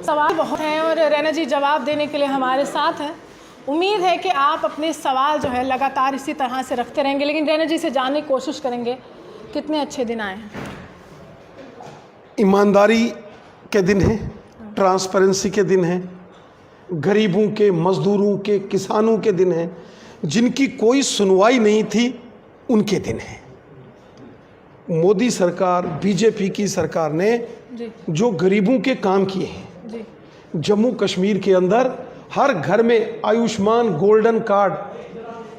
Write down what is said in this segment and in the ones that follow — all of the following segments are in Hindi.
सवाल बहुत हैं और रैना जी जवाब देने के लिए हमारे साथ हैं। उम्मीद है कि आप अपने सवाल जो है लगातार इसी तरह से रखते रहेंगे, लेकिन रैना जी से जानने की कोशिश करेंगे कितने अच्छे दिन आए हैं। ईमानदारी के दिन हैं, ट्रांसपेरेंसी के दिन हैं, गरीबों के, मजदूरों के, किसानों के दिन हैं, जिनकी कोई सुनवाई नहीं थी उनके दिन हैं। मोदी सरकार, बीजेपी की सरकार ने जो गरीबों के काम किए हैं, जम्मू कश्मीर के अंदर हर घर में आयुष्मान गोल्डन कार्ड,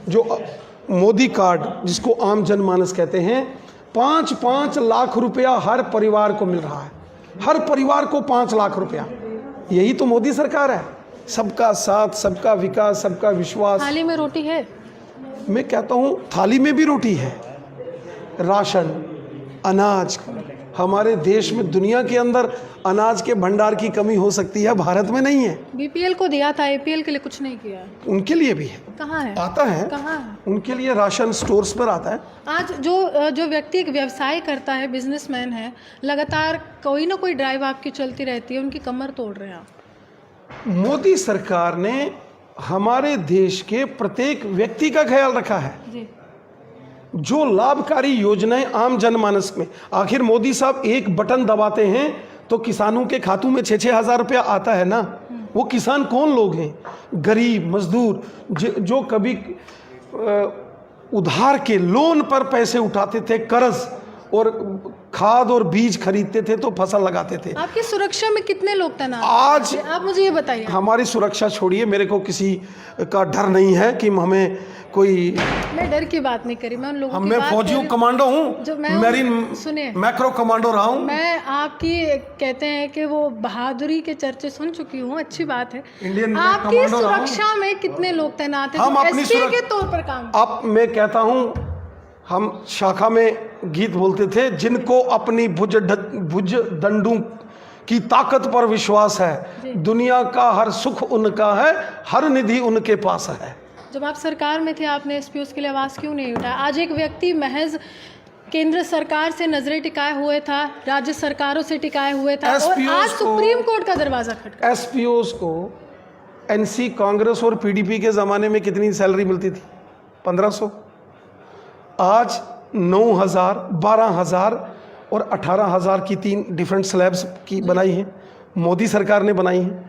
जो मोदी कार्ड जिसको आम जनमानस कहते हैं, 5-5 लाख रुपया हर परिवार को मिल रहा है। हर परिवार को 5 लाख रुपया। यही तो मोदी सरकार है। सबका साथ, सबका विकास, सबका विश्वास। थाली में रोटी है? मैं कहता हूँ थाली में भी रोटी है। राशन, अनाज, हमारे देश में, दुनिया के अंदर अनाज के भंडार की कमी हो सकती है, भारत में नहीं है। बीपीएल को दिया था, एपीएल के लिए कुछ नहीं किया। उनके लिए भी है। कहाँ है? आता है। कहाँ है? उनके लिए राशन स्टोर्स पर आता है। आज जो व्यक्ति एक व्यवसाय करता है, बिजनेसमैन है, लगातार कोई ना कोई ड्राइव आपकी चलती रहती है, उनकी कमर तोड़ रहे हैं आप। मोदी सरकार ने हमारे देश के प्रत्येक व्यक्ति का ख्याल रखा है जी। जो लाभकारी योजनाएं आम जनमानस में, आखिर मोदी साहब एक बटन दबाते हैं तो किसानों के खातों में 6-6 हज़ार रुपया आता है ना। वो किसान कौन लोग हैं? गरीब, मजदूर, जो कभी उधार के लोन पर पैसे उठाते थे, कर्ज, और खाद और बीज खरीदते थे तो फसल लगाते थे। आपकी सुरक्षा में कितने लोग तैनात? आज आप मुझे ये बताइए। हमारी सुरक्षा छोड़िए, मेरे को किसी का डर नहीं है कि हमें कोई, मैं डर की बात नहीं करी, मैं उन लोगों की मैं बात फौजी हूँ, कमांडो हूँ, जो सुनिए, मैक्रो कमांडो रहा हूँ। मैं आपकी कहते हैं कि वो बहादुरी के चर्चे सुन चुकी हूँ, अच्छी बात है। आपकी सुरक्षा में कितने लोग तैनात हैं? हम अपनी के तौर पर काम। अब मैं कहता हूँ, हम शाखा में गीत बोलते थे, जिनको अपनी भुज दंडों की ताकत पर विश्वास है, दुनिया का हर सुख उनका है, हर निधि उनके पास है। जब आप सरकार में थे, आपने एसपीओ के लिए आवाज़ क्यों नहीं उठाया? आज एक व्यक्ति महज केंद्र सरकार से नजरें टिकाए हुए था, राज्य सरकारों से टिकाए हुए था, और आज सुप्रीम कोर्ट का दरवाजा खटका। एसपीओ को एनसी, कांग्रेस और पीडीपी के ज़माने में कितनी सैलरी मिलती थी? 1500। आज 9,000, 12,000 और 18,000 की 3 डिफरेंट स्लैब्स की बनाई है, मोदी सरकार ने बनाई है।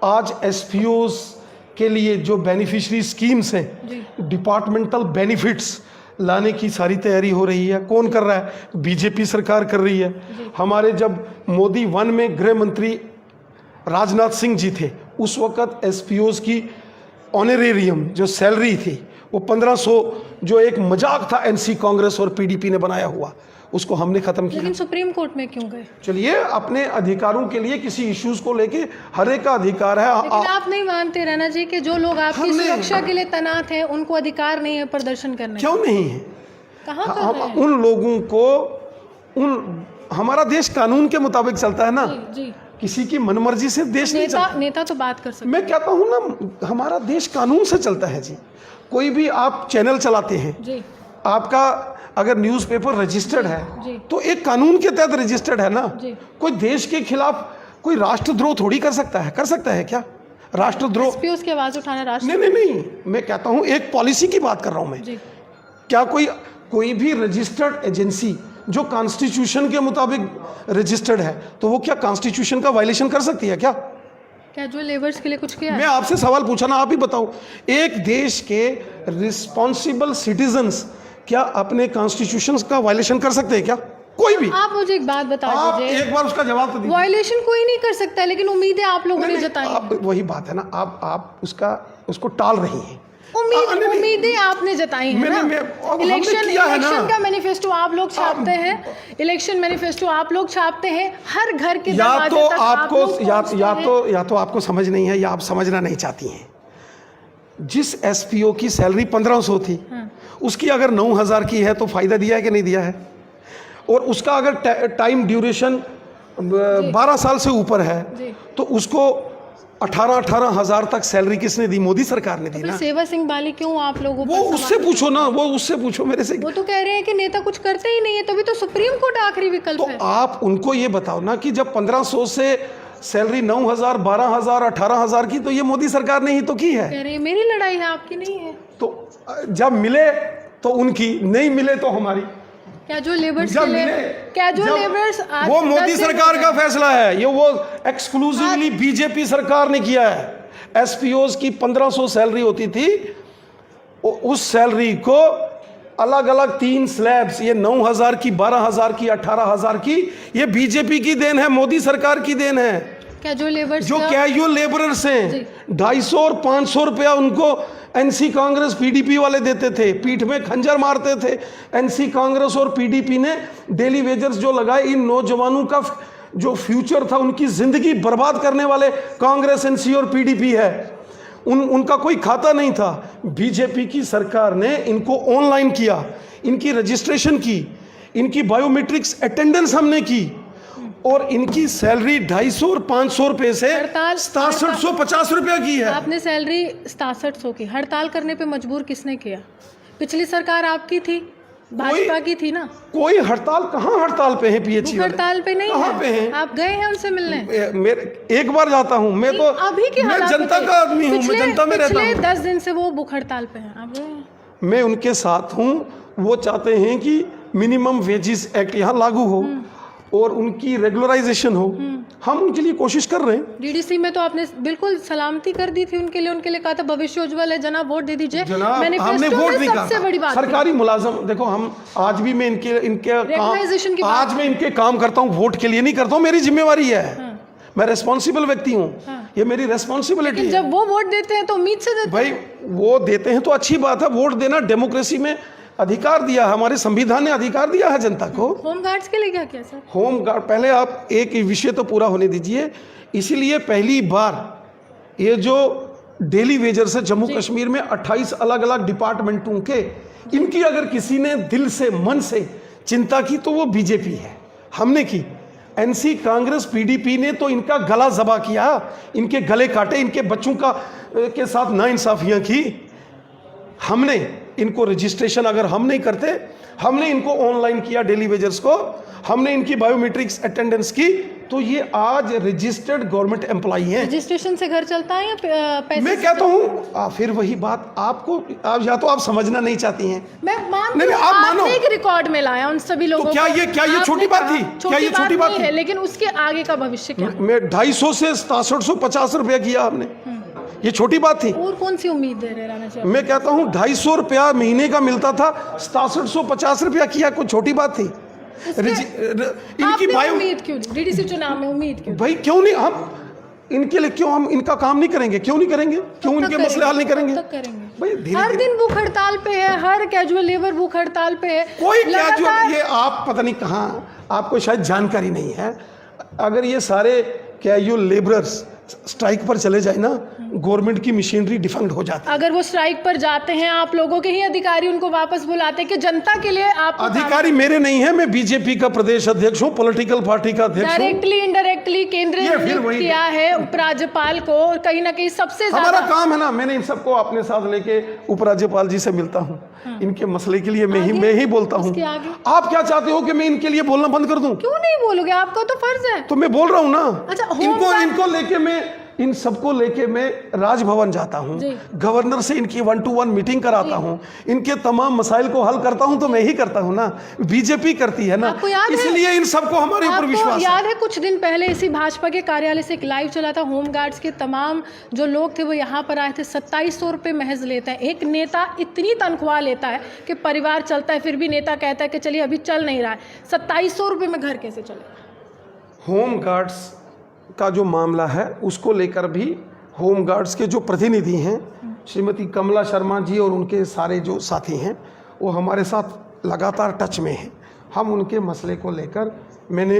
आज एसपीओज के लिए जो बेनिफिशियरी स्कीम्स हैं, डिपार्टमेंटल बेनिफिट्स लाने की सारी तैयारी हो रही है। कौन कर रहा है? बीजेपी सरकार कर रही है। हमारे जब मोदी 1 में गृह मंत्री राजनाथ सिंह जी थे, उस वक्त एसपीओज की ऑनरेरियम जो सैलरी थी वो 1500, जो एक मजाक था एनसी, कांग्रेस और पीडीपी ने बनाया हुआ, उसको हमने खत्म किया। लेकिन सुप्रीम कोर्ट में क्यों गए? चलिए, अपने अधिकारों के लिए किसी इश्यूज को लेके हर एक का अधिकार है। लेकिन आप नहीं मानते रैना जी कि जो लोग आपकी सुरक्षा के लिए तैनात हैं, उनको अधिकार नहीं है प्रदर्शन करने? क्यों नहीं है? कहाँ कर रहे हैं? उन लोगों को, हमारा देश कानून के मुताबिक चलता है ना। जी। किसी की मनमर्जी से देश नहीं चलता। नेता तो बात कर सकते। मैं कहता हूँ ना, हमारा देश कानून से चलता है जी। कोई भी आप चैनल चलाते हैं जी, आपका अगर न्यूज़पेपर रजिस्टर्ड है तो एक कानून के तहत रजिस्टर्ड है ना। कोई देश के खिलाफ कोई राष्ट्रद्रोह थोड़ी कर सकता है। कर सकता है क्या राष्ट्रद्रोह? की आवाज उठाना राष्ट्र? नहीं, मैं कहता हूँ एक पॉलिसी की बात कर रहा हूँ मैं। क्या कोई भी रजिस्टर्ड एजेंसी जो कॉन्स्टिट्यूशन के मुताबिक रजिस्टर्ड है, तो वो क्या कॉन्स्टिट्यूशन का वायलेशन कर सकती है क्या? जो लेबर्स के लिए कुछ किया है? मैं आपसे सवाल पूछा ना, आप ही बताओ। एक देश के रिस्पॉन्सिबल सिटीजन्स क्या अपने कॉन्स्टिट्यूशन का वायलेशन कर सकते हैं क्या? कोई भी? आप मुझे एक बात बता दीजिए। एक बार उसका जवाब तो दीजिए। वायलेशन कोई नहीं कर सकता, लेकिन उम्मीदें आप लोगों ने जताई। वही बात है ना, आप उसको टाल रही हैं। उम्मीदें आपने जताई हैं ना। इलेक्शन का मैनिफेस्टो आप लोग छापते हैं, इलेक्शन मैनिफेस्टो आप लोग छापते हैं, हर घर के दरवाजे तक आप लोग या तो आपको समझ नहीं है या आप समझना नहीं चाहती हैं। जिस एसपीओ की सैलरी 1500 थी, उसकी अगर 9,000 की है तो फायदा दिया है कि नहीं दिया है? और उसका अगर टाइम ड्यूरेशन 12 साल से ऊपर है तो उसको 18,000 तक सैलरी किसने दी? मोदी सरकार ने दी ना। सेवा सिंह बाली क्यों आप लोगों वो उससे पूछो ना, वो उससे पूछो मेरे से। वो तो कह रहे हैं कि नेता कुछ करते ही नहीं है, तभी तो सुप्रीम कोर्ट आखिरी विकल्प है। तो आप उनको ये बताओ ना कि जब 1500 से सैलरी 9,000, 12,000, 18,000 की, तो ये मोदी सरकार ने ही तो की है। कह रही है मेरी लड़ाई है, आपकी नहीं है। तो जब मिले तो उनकी, नहीं मिले तो हमारी। क्या जो लेबर्स के लिए, क्या जो लेबर्स आज वो मोदी सरकार का फैसला है, ये वो एक्सक्लूसिवली बीजेपी सरकार ने किया है। एसपीओज की 1500 सैलरी होती थी, उस सैलरी को अलग अलग 3 स्लैब्स, ये 9,000 की, 12,000 की, 18,000 की, ये बीजेपी की देन है, मोदी सरकार की देन है। क्या जो लेबर्स, जो कैजुअल लेबरर्स हैं, 250 और 500 रुपया उनको एनसी कांग्रेस पीडीपी वाले देते थे, पीठ में खंजर मारते थे। एनसी कांग्रेस और पीडीपी ने डेली वेजर्स जो लगाए, इन नौजवानों का जो फ्यूचर था, उनकी जिंदगी बर्बाद करने वाले कांग्रेस, एनसी और पीडीपी है। उनका कोई खाता नहीं था। बीजेपी की सरकार ने इनको ऑनलाइन किया, इनकी रजिस्ट्रेशन की, इनकी बायोमेट्रिक्स अटेंडेंस हमने की, और इनकी सैलरी 250 और 500 रुपए से 6750 रुपया की है। आपने सैलरी 6700 की हड़ताल करने पे मजबूर किसने किया? पिछली सरकार आपकी थी, भाजपा की थी ना। कोई हड़ताल, कहाँ हड़ताल पे है पीएचई वाले? हड़ताल पे नहीं कहाँ है। पे हैं? आप गए हैं उनसे मिलने? मेरे एक बार जाता हूँ मैं, तो अभी के मैं जनता का आदमी हूँ, मैं जनता में रहता हूँ। 10 दिन से वो भूख हड़ताल पे हैं, आप गए हैं? मैं उनके साथ हूँ। वो चाहते हैं कि मिनिमम वेजेस एक्ट यहाँ लागू हो और उनकी रेगुलराइजेशन हो। हम उनके लिए कोशिश कर रहे हैं। डीडीसी में तो आपने बिल्कुल सलामती कर दी थी उनके लिए कहा था भविष्य उज्जवल है जनाब, वोट दे दीजिए। जनाब हमने वोट नहीं कहा। सबसे बड़ी बात सरकारी मुलाजम, देखो हम आज भी मैं इनके काम, आज मैं इनके काम करता हूँ, वोट के लिए नहीं करता हूँ, मेरी जिम्मेवारी है। मैं रेस्पॉन्सिबल व्यक्ति हूँ, ये मेरी रेस्पॉन्सिबिलिटी है। जब वो वोट देते हैं तो उम्मीद से देते भाई, वो देते हैं तो अच्छी बात है। वोट देना डेमोक्रेसी में अधिकार दिया है, हमारे संविधान ने अधिकार दिया है जनता को। होम गार्ड्स के लिए क्या किया सर? होम गार्ड, पहले आप एक विषय तो पूरा होने दीजिए। इसीलिए पहली बार ये जो डेली वेजर्स है जम्मू कश्मीर में 28 अलग अलग डिपार्टमेंटों के, इनकी अगर किसी ने दिल से, मन से चिंता की तो वो बीजेपी है, हमने की। एनसी कांग्रेस पीडीपी ने तो इनका गला जबा किया, इनके गले काटे, इनके बच्चों के साथ नाइंसाफियां की। हमने इनको रजिस्ट्रेशन अगर हम नहीं करते, हमने इनको ऑनलाइन किया डेली वेजर्स को, हमने इनकी बायोमेट्रिक्स अटेंडेंस की, तो ये आज रजिस्टर्ड गवर्नमेंट एम्प्लॉई हैं। रजिस्ट्रेशन से घर चलता है या पैसे? मैं कहता हूँ फिर वही बात, आपको या तो आप समझना नहीं चाहती हैं। मैं मानती हूँ, आपने एक रिकॉर्ड में लाया उन सभी लोगों को। क्या ये छोटी बात थी? क्या ये छोटी बात है? लेकिन उसके आगे का भविष्य क्या? मैं 250 से 6750 रुपया किया हमने, ये छोटी बात थी? और कौन सी उम्मीद दे रहे राणा साहब? मैं कहता हूँ 250 रुपया महीने का मिलता था, 6750 रुपया किया, कोई छोटी बात थी? इनकी बायो उम्मीद क्यों नहीं? डीडीसी चुनाव में उम्मीद क्यों? भाई क्यों नहीं, हम इनके लिए क्यों हम इनका काम नहीं करेंगे? क्यों नहीं करेंगे? क्यों इनके मसले हल नहीं करेंगे? भाई हर दिन भूख हड़ताल पे है, हर कैजुअल लेबर भूख हड़ताल पे है। कोई कैजुअल, ये आप पता नहीं कहाँ, आपको शायद जानकारी नहीं है। अगर ये सारे कैजुअल लेबरर्स स्ट्राइक पर चले जाए ना, गवर्नमेंट की मशीनरी डिफंक्ट हो जाती है। अगर वो स्ट्राइक पर जाते हैं, आप लोगों के ही अधिकारी उनको वापस बुलाते हैं कि जनता के लिए आप। अधिकारी मेरे नहीं है, मैं बीजेपी का प्रदेश अध्यक्ष हूँ, पॉलिटिकल पार्टी का अध्यक्ष हूँ। डायरेक्टली इनडायरेक्टली केंद्र ने नियुक्त किया है उपराज्यपाल को, और कहीं ना कहीं सबसे ज्यादा हमारा काम है ना। मैंने इन सबको अपने साथ लेके उपराज्यपाल जी से मिलता हूँ, इनके मसले के लिए मैं ही बोलता हूँ। आप क्या चाहते हो कि मैं इनके लिए बोलना बंद कर दूं? क्यों नहीं बोलोगे, आपका तो फर्ज है। तो मैं बोल रहा हूँ ना। अच्छा, इनको लेके मैं, इन सबको लेके मैं राजभवन जाता हूँ, गवर्नर से इनकी 1-to-1 मीटिंग कराता हूँ, इनके तमाम मसाइल को हल करता हूँ। तो मैं ही करता हूँ ना, बीजेपी करती है ना, इसलिए इन सबको हमारे ऊपर विश्वास है। याद है कुछ दिन पहले इसी भाजपा के कार्यालय से एक लाइव चला था, होम गार्ड्स के तमाम जो लोग थे वो यहाँ पर आए थे। 2700 रुपये महज लेता है एक नेता, इतनी तनख्वाह लेता है कि परिवार चलता है, फिर भी नेता कहता है कि चलिए अभी चल नहीं रहा है। 2700 रुपये में घर कैसे चलेगा? होम गार्ड्स का जो मामला है उसको लेकर भी होम गार्ड्स के जो प्रतिनिधि हैं, श्रीमती कमला शर्मा जी और उनके सारे जो साथी हैं, वो हमारे साथ लगातार टच में हैं। हम उनके मसले को लेकर, मैंने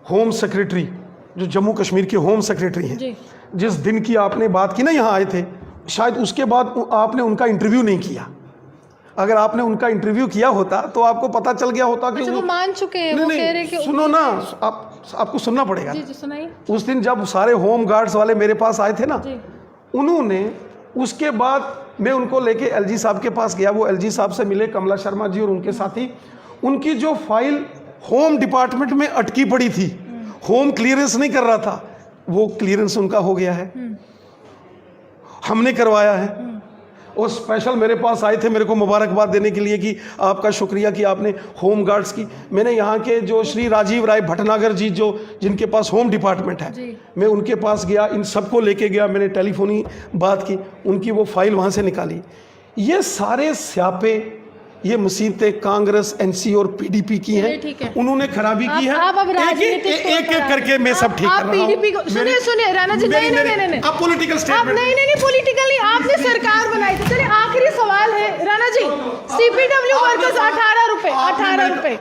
होम सेक्रेटरी, जो जम्मू कश्मीर के होम सेक्रेटरी हैं, जिस दिन की आपने बात की ना, यहाँ आए थे, शायद उसके बाद आपने उनका इंटरव्यू नहीं किया। अगर आपने उनका इंटरव्यू किया होता तो आपको पता चल गया होता कि वो मान चुके हैं। वो कह रहे कि सुनो ना, आपको सुनना पड़ेगा। जी सुनाइए। उस दिन जब सारे होम गार्ड्स वाले मेरे पास आए थे ना, उन्होंने, उसके बाद मैं उनको लेके एलजी साहब के पास गया, वो एलजी साहब से मिले, कमला शर्मा जी और उनके साथी। उनकी जो फाइल होम डिपार्टमेंट में अटकी पड़ी थी, होम क्लियरेंस नहीं कर रहा था, वो क्लियरेंस उनका हो गया है, हमने करवाया है। और स्पेशल मेरे पास आए थे मेरे को मुबारकबाद देने के लिए कि आपका शुक्रिया कि आपने होम गार्ड्स की। मैंने यहाँ के जो श्री राजीव राय भटनागर जी जो जिनके पास होम डिपार्टमेंट है, मैं उनके पास गया, इन सबको लेके गया, मैंने टेलीफोनी बात की, उनकी वो फाइल वहाँ से निकाली। ये सारे स्यापे, ये मुसीबतें कांग्रेस, एनसी और पीडीपी की हैं, उन्होंने खराबी की है। एक एक करके मैं सब ठीक कर रहा हूं। सुनिए राणा जी, नहीं, अब पॉलिटिकल स्टेटमेंट नहीं पॉलिटिकली आपने सरकार बनाई थी। चलिए आखिरी सवाल है राणा जी, सीपीडब्ल्यू वर्कर्स 18 रुपए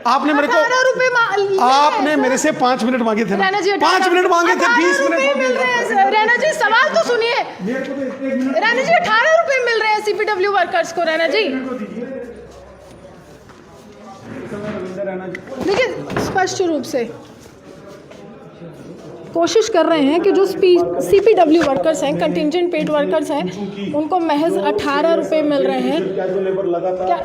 आपने मेरे को 18 रुपए आपने मेरे से 5 मिनट मांगे थे, 5 मिनट मांगे थे, 20 मिनट मिल रहे हैं। राणा जी सवाल तो सुनिए, राणा जी 18 रुपए मिल रहे हैं सीपीडब्ल्यू वर्कर्स को। राणा जी देखिए, स्पष्ट रूप से कोशिश कर रहे हैं कि जो सीपीडब्ल्यू वर्कर्स हैं, कंटिंजेंट पेड वर्कर्स हैं, उनको महज 18 रुपए मिल रहे हैं। क्या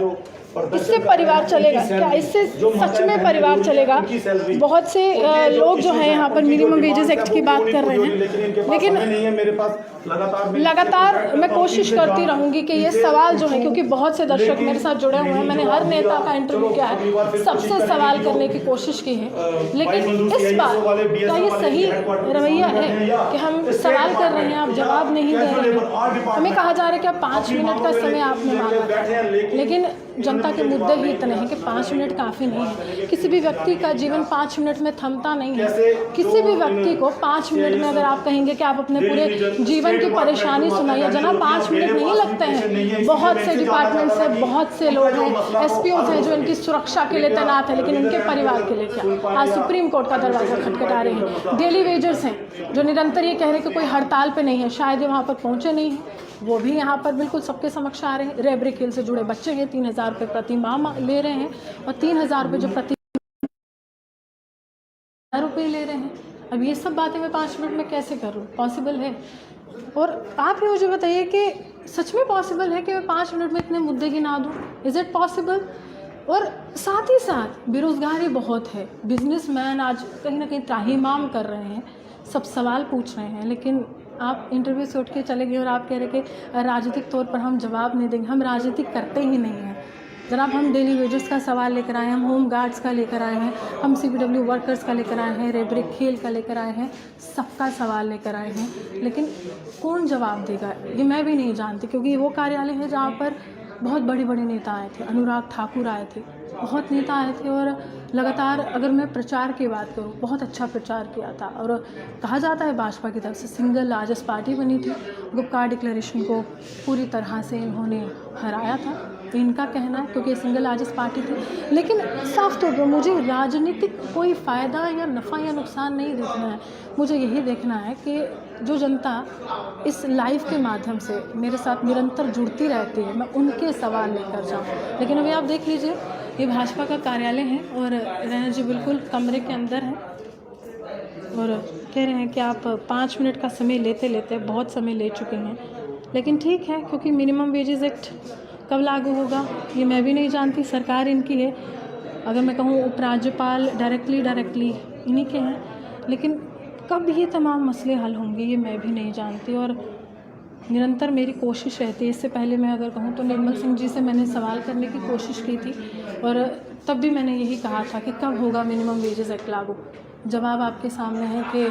इससे परिवार चलेगा? क्या इससे सच में परिवार चलेगा? बहुत से लोग जो हैं यहाँ पर मिनिमम वेजेस एक्ट की बात कर रहे हैं, लेकिन लगातार मैं कोशिश करती रहूँगी कि ये सवाल जो है, क्योंकि बहुत से दर्शक मेरे साथ जुड़े हुए हैं, मैंने हर नेता का इंटरव्यू किया है, सबसे सवाल करने की कोशिश की है, लेकिन इस बार क्या ये सही रवैया है कि हम सवाल कर रहे हैं, आप जवाब नहीं दे रहे हैं? हमें कहा जा रहा है कि आप 5 मिनट का समय आपने मांगा, लेकिन जनता के मुद्दे ही इतने हैं कि 5 मिनट काफ़ी नहीं है। किसी भी व्यक्ति का जीवन 5 मिनट में थमता नहीं है। किसी भी व्यक्ति को 5 मिनट में अगर आप कहेंगे कि आप अपने पूरे जीवन की परेशानी सुनाइए, जनाब 5 मिनट नहीं लगते हैं। बहुत से डिपार्टमेंट से बहुत से लोग हैं, एसपीओ हैं जो इनकी सुरक्षा के लिए तैनात है, लेकिन उनके परिवार के लिए क्या? आज सुप्रीम कोर्ट का दरवाज़ा खटखटा रहे हैं। डेली वेजर्स हैं जो निरंतर ये कह रहे हैं कि कोई हड़ताल पे नहीं है, शायद ये वहाँ पर पहुँचे नहीं हैं, वो भी यहाँ पर बिल्कुल सबके समक्ष आ रहे हैं। रेबरी खेल से जुड़े बच्चे हैं, 3000 रुपये प्रति माह ले रहे हैं, और 3000 रुपये जो प्रति रुपये ले रहे हैं। अब ये सब बातें मैं 5 मिनट में कैसे करूँ? पॉसिबल है? और आप ये मुझे बताइए कि सच में पॉसिबल है कि मैं 5 मिनट में इतने मुद्दे गिना दूँ? Is it possible? और साथ ही साथ बेरोज़गारी बहुत है, बिजनेसमैन आज कहीं ना कहीं त्राहिमाम कर रहे हैं, सब सवाल पूछ रहे हैं, लेकिन आप इंटरव्यू से उठ के चले गए और आप कह रहे कि राजनीतिक तौर पर हम जवाब नहीं देंगे। हम राजनीति करते ही नहीं हैं जनाब। हम डेली वेजेस का सवाल लेकर आए हैं, हम होम गार्ड्स का लेकर आए हैं, हम सीपीडब्ल्यू वर्कर्स का लेकर आए हैं, रेबरी खेल का लेकर आए हैं, सबका सवाल लेकर आए हैं, लेकिन कौन जवाब देगा ये मैं भी नहीं जानती, क्योंकि वो कार्यालय है जहाँ पर बहुत बड़े बड़े नेता आए थे। अनुराग ठाकुर आए थे, बहुत नेता आए थे, और लगातार अगर मैं प्रचार की बात करूँ, बहुत अच्छा प्रचार किया था। और कहा जाता है भाजपा की तरफ से सिंगल लार्जेस्ट पार्टी बनी थी, गुपकार डिक्लेरेशन को पूरी तरह से इन्होंने हराया था, तो इनका कहना है, क्योंकि सिंगल लार्जेस्ट पार्टी थी। लेकिन साफ तौर पर मुझे राजनीतिक कोई फ़ायदा या नफ़ा या नुकसान नहीं देखना है, मुझे यही देखना है कि जो जनता इस लाइव के माध्यम से मेरे साथ निरंतर जुड़ती रहती है, मैं उनके सवाल लेकर जाऊँ। लेकिन अभी आप देख लीजिए, ये भाजपा का कार्यालय है और राणा जी बिल्कुल कमरे के अंदर हैं और कह रहे हैं कि आप 5 मिनट का समय लेते लेते बहुत समय ले चुके हैं। लेकिन ठीक है, क्योंकि मिनिमम वेजेस एक्ट कब लागू होगा ये मैं भी नहीं जानती, सरकार इनकी है। अगर मैं कहूँ उपराज्यपाल डायरेक्टली इन्हीं के हैं, लेकिन कब ये तमाम मसले हल होंगे ये मैं भी नहीं जानती। और निरंतर मेरी कोशिश रहती है। इससे पहले मैं अगर कहूँ तो निर्मल सिंह जी से मैंने सवाल करने की कोशिश की थी, और तब भी मैंने यही कहा था कि कब होगा मिनिमम वेजेस एक्ट लागू। जवाब आपके सामने है कि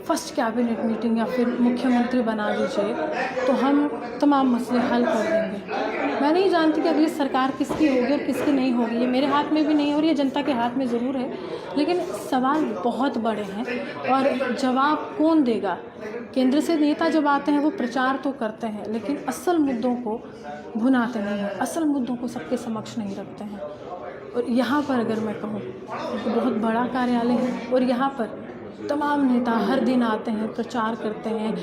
फर्स्ट कैबिनेट मीटिंग या फिर मुख्यमंत्री बना दीजिए तो हम तमाम मसले हल कर देंगे। मैं नहीं जानती कि अगली सरकार किसकी होगी और किसकी नहीं होगी, ये मेरे हाथ में भी नहीं है और ये जनता के हाथ में ज़रूर है, लेकिन सवाल बहुत बड़े हैं और जवाब कौन देगा। केंद्र से नेता जब आते हैं वो प्रचार तो करते हैं, लेकिन असल मुद्दों को भुनाते नहीं हैं, असल मुद्दों को सबके समक्ष नहीं रखते हैं। और यहाँ पर अगर मैं कहूँ तो बहुत बड़ा कार्यालय है और यहाँ पर तमाम नेता हर दिन आते हैं, प्रचार करते हैं,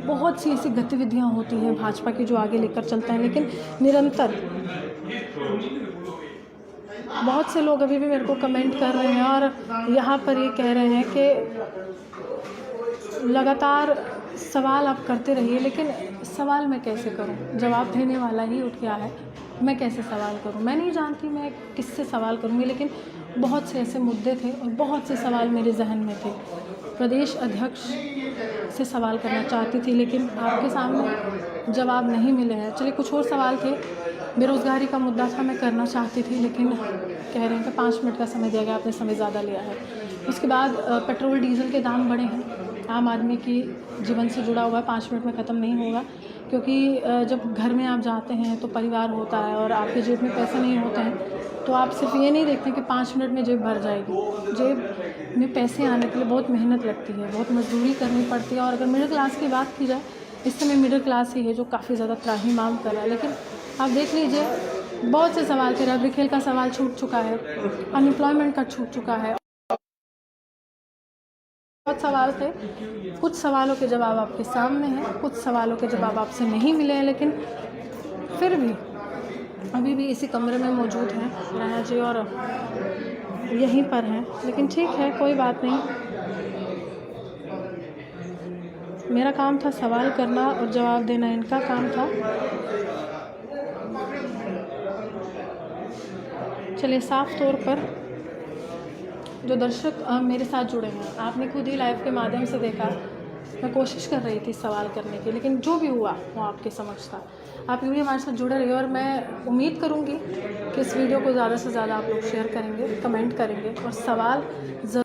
बहुत सी ऐसी गतिविधियाँ होती हैं भाजपा की जो आगे लेकर चलते हैं, लेकिन निरंतर बहुत से लोग अभी भी मेरे को कमेंट कर रहे हैं और यहाँ पर ये कह रहे हैं कि लगातार सवाल आप करते रहिए, लेकिन सवाल मैं कैसे करूं, जवाब देने वाला ही उठ गया है, मैं कैसे सवाल करूं। मैं नहीं जानती मैं किससे सवाल करूंगी, लेकिन बहुत से ऐसे मुद्दे थे और बहुत से सवाल मेरे जहन में थे। प्रदेश अध्यक्ष आपसे सवाल करना चाहती थी, लेकिन आपके सामने जवाब नहीं मिले हैं। चलिए, कुछ और सवाल थे। बेरोज़गारी का मुद्दा था, मैं करना चाहती थी, लेकिन कह रहे हैं कि 5 मिनट का समय दिया गया, आपने समय ज़्यादा लिया है। उसके बाद पेट्रोल डीज़ल के दाम बढ़े हैं, आम आदमी की जीवन से जुड़ा हुआ है, 5 मिनट में ख़त्म नहीं होगा, क्योंकि जब घर में आप जाते हैं तो परिवार होता है और आपके जेब में पैसे नहीं होते हैं, तो आप सिर्फ ये नहीं देखते कि 5 मिनट में जेब भर जाएगी। जेब में पैसे आने के लिए बहुत मेहनत लगती है, बहुत मजदूरी करनी पड़ती है। और अगर मिडिल क्लास की बात की जाए, इस समय मिडिल क्लास ही है जो काफ़ी ज़्यादा त्राहिमाम कर रहा है। लेकिन आप देख लीजिए, बहुत से सवाल थे। रबड़ी खेल का सवाल छूट चुका है, अनएम्प्लॉयमेंट का छूट चुका है, बहुत सवाल थे। कुछ सवालों के जवाब आपके सामने हैं, कुछ सवालों के जवाब आपसे नहीं मिले हैं, लेकिन फिर भी अभी भी इसी कमरे में मौजूद हैं राणा जी और यहीं पर हैं। लेकिन ठीक है, कोई बात नहीं। मेरा काम था सवाल करना और जवाब देना इनका काम था। चलिए, साफ तौर पर जो दर्शक मेरे साथ जुड़े हैं, आपने खुद ही लाइव के माध्यम से देखा, मैं कोशिश कर रही थी सवाल करने की, लेकिन जो भी हुआ वो आपके समक्ष था। आप यूँ ही हमारे साथ जुड़े रहिए और मैं उम्मीद करूँगी कि इस वीडियो को ज़्यादा से ज़्यादा आप लोग शेयर करेंगे, कमेंट करेंगे और सवाल ज़रूर